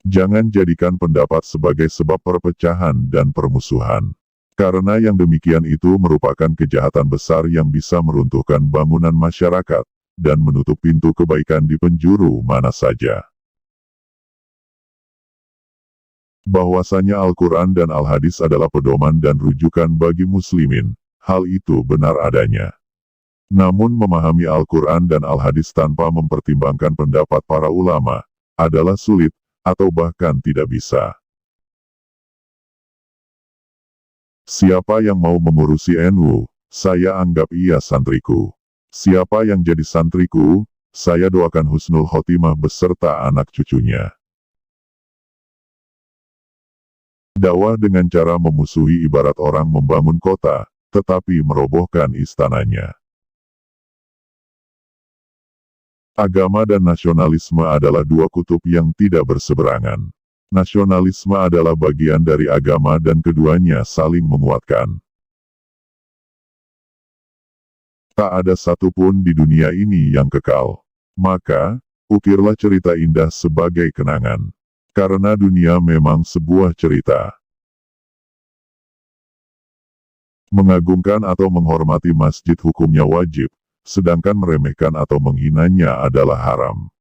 Jangan jadikan pendapat sebagai sebab perpecahan dan permusuhan. Karena yang demikian itu merupakan kejahatan besar yang bisa meruntuhkan bangunan masyarakat, dan menutup pintu kebaikan di penjuru mana saja. Bahwasanya Al-Quran dan Al-Hadis adalah pedoman dan rujukan bagi muslimin, hal itu benar adanya. Namun memahami Al-Quran dan Al-Hadis tanpa mempertimbangkan pendapat para ulama, adalah sulit, atau bahkan tidak bisa. Siapa yang mau mengurusi NU, saya anggap ia santriku. Siapa yang jadi santriku, saya doakan husnul khotimah beserta anak cucunya. Dakwah dengan cara memusuhi ibarat orang membangun kota, tetapi merobohkan istananya. Agama dan nasionalisme adalah dua kutub yang tidak berseberangan. Nasionalisme adalah bagian dari agama dan keduanya saling menguatkan. Tak ada satupun di dunia ini yang kekal. Maka, ukirlah cerita indah sebagai kenangan. Karena dunia memang sebuah cerita. Mengagungkan atau menghormati masjid hukumnya wajib, sedangkan meremehkan atau menghinanya adalah haram.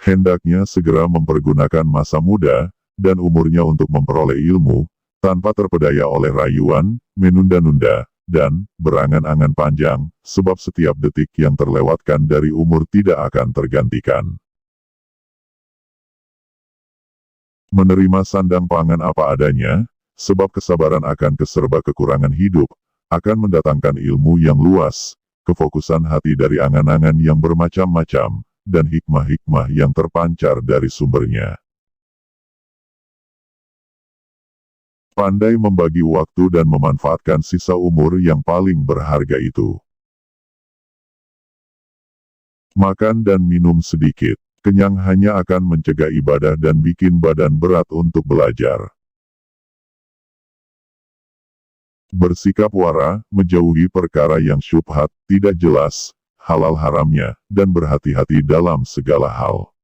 Hendaknya segera mempergunakan masa muda dan umurnya untuk memperoleh ilmu, tanpa terpedaya oleh rayuan, menunda-nunda, dan berangan-angan panjang, sebab setiap detik yang terlewatkan dari umur tidak akan tergantikan. Menerima sandang pangan apa adanya, sebab kesabaran akan keserba kekurangan hidup, akan mendatangkan ilmu yang luas, kefokusan hati dari angan-angan yang bermacam-macam, dan hikmah-hikmah yang terpancar dari sumbernya. Pandai membagi waktu dan memanfaatkan sisa umur yang paling berharga itu. Makan dan minum sedikit. Kenyang hanya akan mencegah ibadah dan bikin badan berat untuk belajar. Bersikap wara, menjauhi perkara yang syubhat, tidak jelas, halal haramnya, dan berhati-hati dalam segala hal.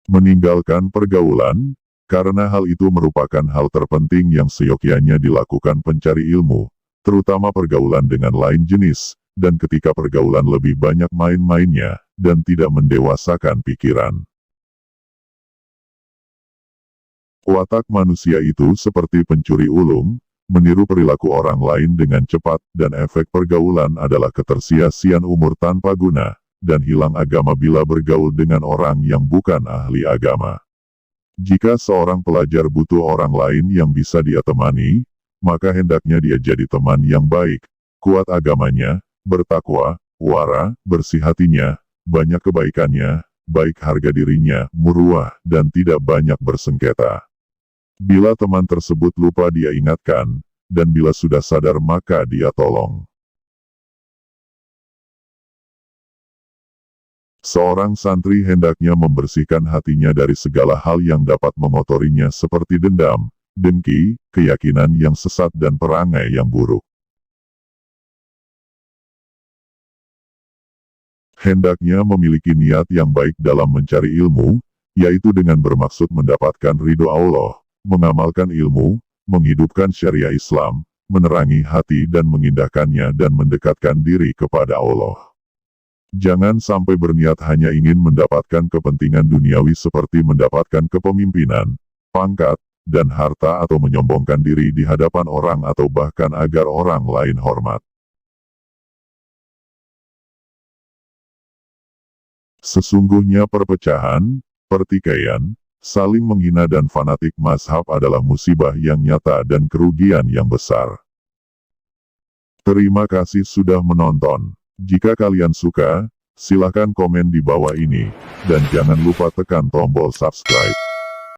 Meninggalkan pergaulan, karena hal itu merupakan hal terpenting yang seyogyanya dilakukan pencari ilmu, terutama pergaulan dengan lain jenis, dan ketika pergaulan lebih banyak main-mainnya, dan tidak mendewasakan pikiran. Watak manusia itu seperti pencuri ulung, meniru perilaku orang lain dengan cepat, dan efek pergaulan adalah ketersia-siaan umur tanpa guna, dan hilang agama bila bergaul dengan orang yang bukan ahli agama. Jika seorang pelajar butuh orang lain yang bisa dia temani, maka hendaknya dia jadi teman yang baik, kuat agamanya, bertakwa, wara, bersih hatinya, banyak kebaikannya, baik harga dirinya, muruah, dan tidak banyak bersengketa. Bila teman tersebut lupa dia ingatkan, dan bila sudah sadar maka dia tolong. Seorang santri hendaknya membersihkan hatinya dari segala hal yang dapat mengotorinya seperti dendam, dengki, keyakinan yang sesat dan perangai yang buruk. Hendaknya memiliki niat yang baik dalam mencari ilmu, yaitu dengan bermaksud mendapatkan ridho Allah, mengamalkan ilmu, menghidupkan syariah Islam, menerangi hati dan mengindahkannya dan mendekatkan diri kepada Allah. Jangan sampai berniat hanya ingin mendapatkan kepentingan duniawi seperti mendapatkan kepemimpinan, pangkat, dan harta atau menyombongkan diri di hadapan orang atau bahkan agar orang lain hormat. Sesungguhnya perpecahan, pertikaian, saling menghina dan fanatik mazhab adalah musibah yang nyata dan kerugian yang besar. Terima kasih sudah menonton. Jika kalian suka, silakan komen di bawah ini, dan jangan lupa tekan tombol subscribe.